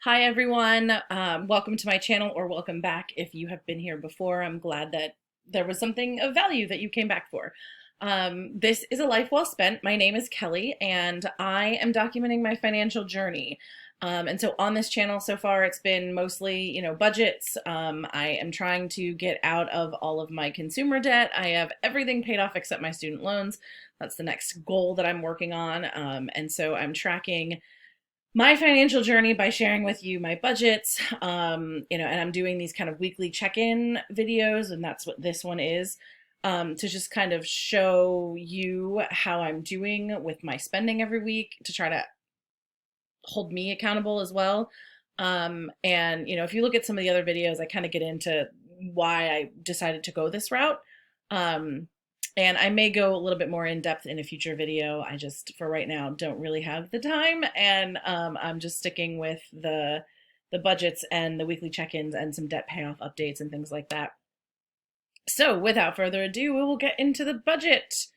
Hi everyone, welcome to my channel, or welcome back if you have been here before. I'm glad that there was something of value that you came back for. This is a life well spent. My name is Kelly and I am documenting my financial journey. And so on this channel so far, it's been mostly, budgets. I am trying to get out of all of my consumer debt. I have everything paid off except my student loans. That's the next goal that I'm working on. And so I'm tracking my financial journey by sharing with you my budgets, and I'm doing these kind of weekly check-in videos, and that's what this one is, to just kind of show you how I'm doing with my spending every week to try to hold me accountable as well. And if you look at some of the other videos, I kind of get into why I decided to go this route. Um, and I may go a little bit more in depth in a future video. I just, for right now, don't really have the time, and I'm just sticking with the budgets and the weekly check-ins and some debt payoff updates and things like that. So, without further ado, we will get into the budget.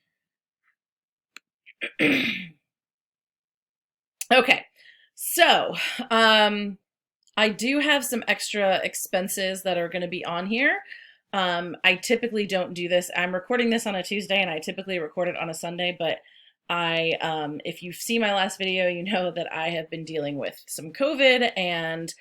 Okay, so I do have some extra expenses that are going to be on here. I typically don't do this. I'm recording this on a Tuesday and I typically record it on a Sunday, but if you see my last video, you know that I have been dealing with some COVID and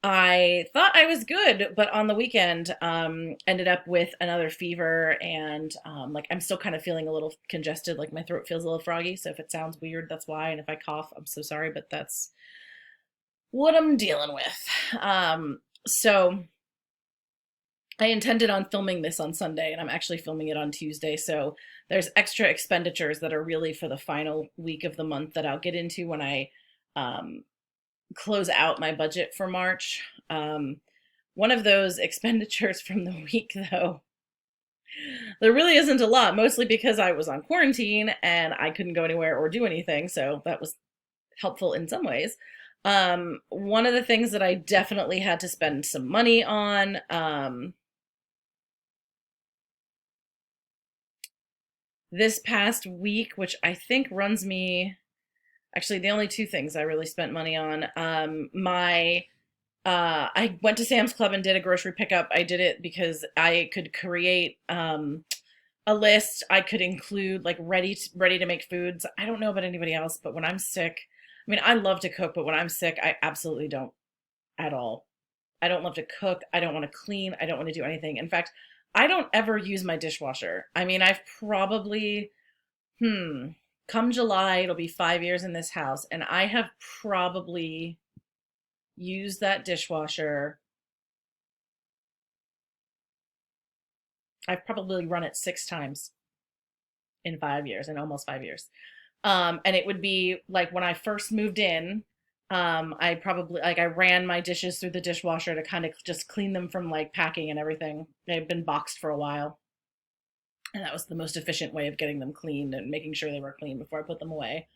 I thought I was good, but on the weekend, ended up with another fever and, like I'm still kind of feeling a little congested, like my throat feels a little froggy. So if it sounds weird, that's why. And if I cough, I'm so sorry, but that's what I'm dealing with. So I intended on filming this on Sunday and I'm actually filming it on Tuesday. So there's extra expenditures that are really for the final week of the month that I'll get into when I close out my budget for March. One of those expenditures from the week, though, there really isn't a lot, mostly because I was on quarantine and I couldn't go anywhere or do anything. So that was helpful in some ways. One of the things that I definitely had to spend some money on, this past week, which I think runs me, actually the only two things I really spent money on. I went to Sam's Club and did a grocery pickup. I did it because I could create a list. I could include like ready to make foods. I don't know about anybody else, but when I'm sick, I mean, I love to cook, but when I'm sick, I absolutely don't at all. I don't love to cook. I don't want to clean. I don't want to do anything. In fact, I don't ever use my dishwasher. I mean, I've probably, come July, it'll be 5 years in this house, and I have probably used that dishwasher. I've probably run it 6 times in 5 years, in almost 5 years. And it would be like when I first moved in, I probably like I ran my dishes through the dishwasher to kind of just clean them from like packing and everything. They've been boxed for a while. And that was the most efficient way of getting them cleaned and making sure they were clean before I put them away.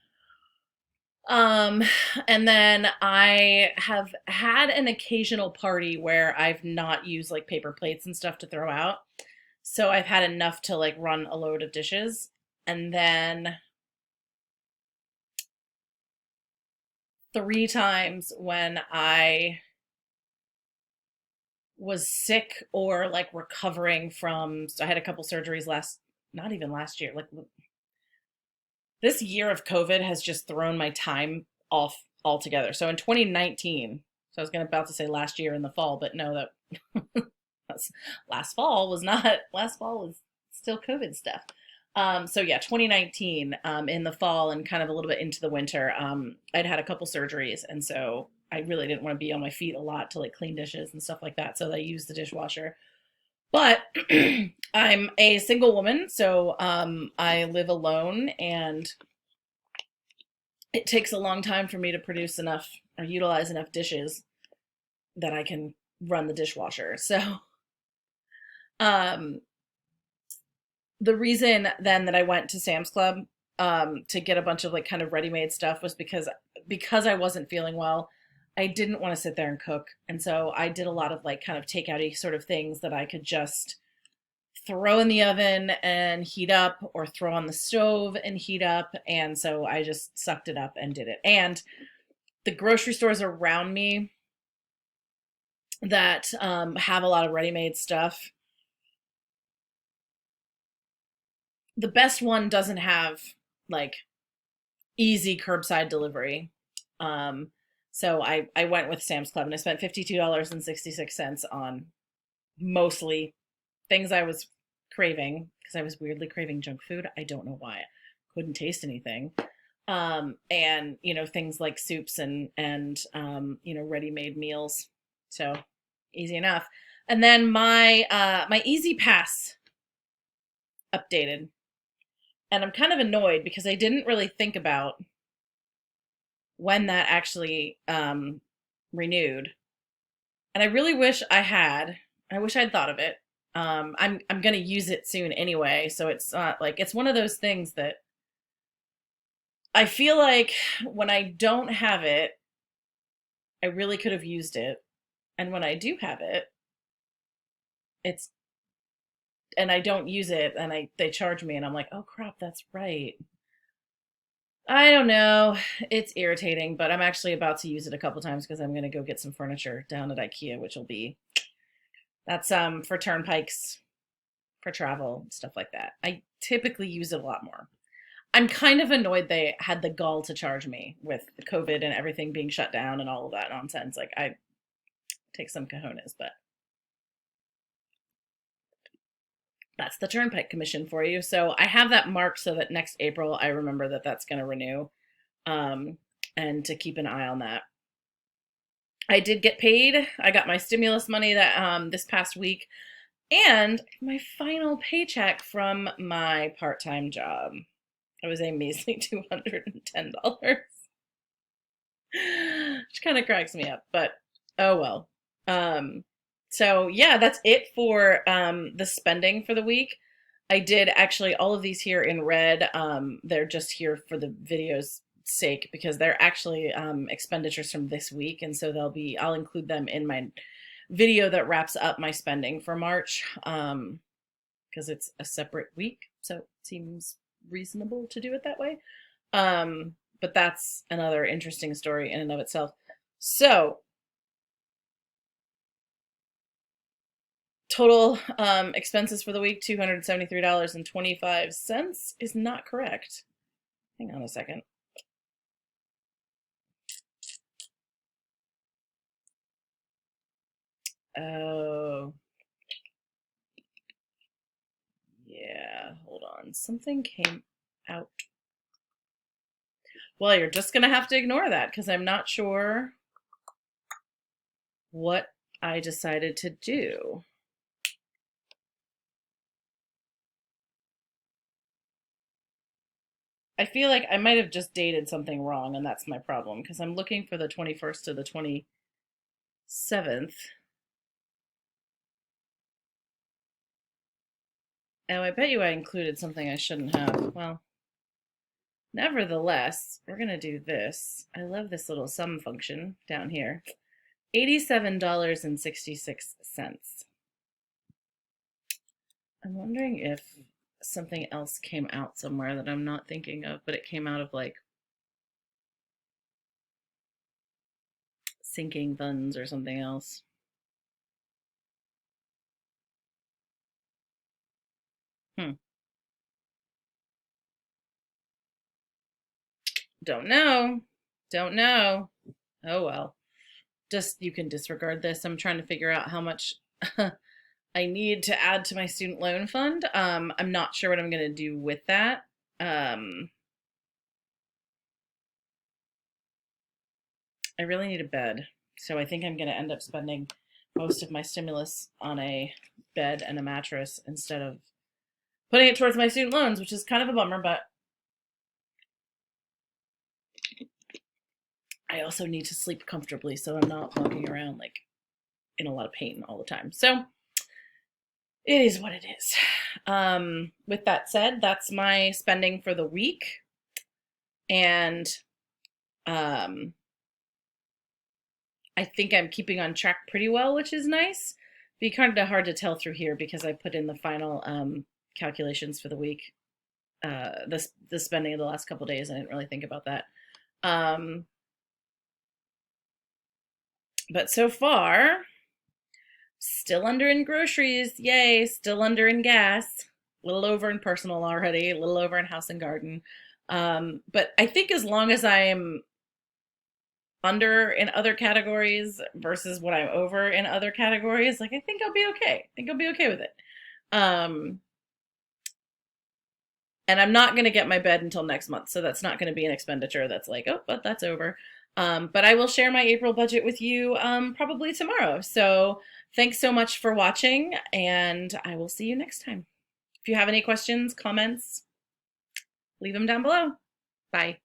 Um, and then I have had an occasional party where I've not used like paper plates and stuff to throw out. So I've had enough to like run a load of dishes. And then 3 times when I was sick or like recovering from, so I had a couple surgeries not even last year, like this year of COVID has just thrown my time off altogether. So in 2019, so I was about to say last year in the fall, but no, that's last fall was not, last fall was still COVID stuff. So yeah, 2019, in the fall and kind of a little bit into the winter, I'd had a couple surgeries. And so I really didn't want to be on my feet a lot to like clean dishes and stuff like that. So I used the dishwasher. But I'm a single woman, so I live alone, and it takes a long time for me to produce enough or utilize enough dishes that I can run the dishwasher. So um, the reason then that I went to Sam's Club to get a bunch of like kind of ready-made stuff was because I wasn't feeling well. I didn't want to sit there and cook. And so I did a lot of like kind of takeouty sort of things that I could just throw in the oven and heat up or throw on the stove and heat up. And so I just sucked it up and did it. And the grocery stores around me that have a lot of ready-made stuff. The best one doesn't have like easy curbside delivery. Um, so I went with Sam's Club and I spent $52.66 on mostly things I was craving because I was weirdly craving junk food. I don't know why. Couldn't taste anything. And things like soups and ready-made meals. So easy enough. And then my Easy Pass updated. And I'm kind of annoyed because I didn't really think about when that actually renewed. And I really wish I had. I wish I'd thought of it. I'm gonna use it soon anyway, so it's not like it's one of those things that I feel like when I don't have it, I really could have used it. And when I do have it, it's and I don't use it and they charge me and I'm like, "Oh crap, that's right." I don't know. It's irritating, but I'm actually about to use it a couple times because I'm going to go get some furniture down at IKEA, which will be that's for turnpikes, for travel, stuff like that. I typically use it a lot more. I'm kind of annoyed they had the gall to charge me with the COVID and everything being shut down and all of that nonsense. Like I take some cojones, but that's the Turnpike Commission for you. So I have that marked so that next April I remember that that's going to renew, um, and to keep an eye on that. I did get paid. I got my stimulus money that this past week, and my final paycheck from my part-time job. It was a measly $210, which kind of cracks me up, but oh well. Um, so yeah, that's it for the spending for the week. I did actually all of these here in red. They're just here for the video's sake because they're actually expenditures from this week, and so I'll include them in my video that wraps up my spending for March, because it's a separate week, so it seems reasonable to do it that way. But that's another interesting story in and of itself. So total expenses for the week, $273.25 is not correct. Hang on a second. Oh, yeah, hold on. Something came out. Well, you're just going to have to ignore that because I'm not sure what I decided to do. I feel like I might have just dated something wrong, and that's my problem because I'm looking for the 21st to the 27th. Oh, I bet you I included something I shouldn't have. Well, nevertheless, we're going to do this. I love this little sum function down here. $87.66. I'm wondering if something else came out somewhere that I'm not thinking of, but it came out of like sinking funds or something else. Hmm. Don't know. Don't know. Oh well. Just you can disregard this. I'm trying to figure out how much I need to add to my student loan fund. I'm not sure what I'm going to do with that. I really need a bed. So I think I'm going to end up spending most of my stimulus on a bed and a mattress instead of putting it towards my student loans, which is kind of a bummer, but I also need to sleep comfortably so I'm not walking around like in a lot of pain all the time. So it is what it is. With that said, that's my spending for the week. And um, I think I'm keeping on track pretty well, which is nice. Be kind of hard to tell through here because I put in the final calculations for the week. The spending of the last couple of days, I didn't really think about that. But so far, Still under in groceries, yay. Still under in gas. A little over in personal already, a little over in house and garden. But I think as long as I'm under in other categories versus what I'm over in other categories, like I think I'll be okay. I think I'll be okay with it. Um, and I'm not going to get my bed until next month, so that's not going to be an expenditure that's like, oh, but that's over. But I will share my April budget with you probably tomorrow. So thanks so much for watching, and I will see you next time. If you have any questions, comments, leave them down below. Bye.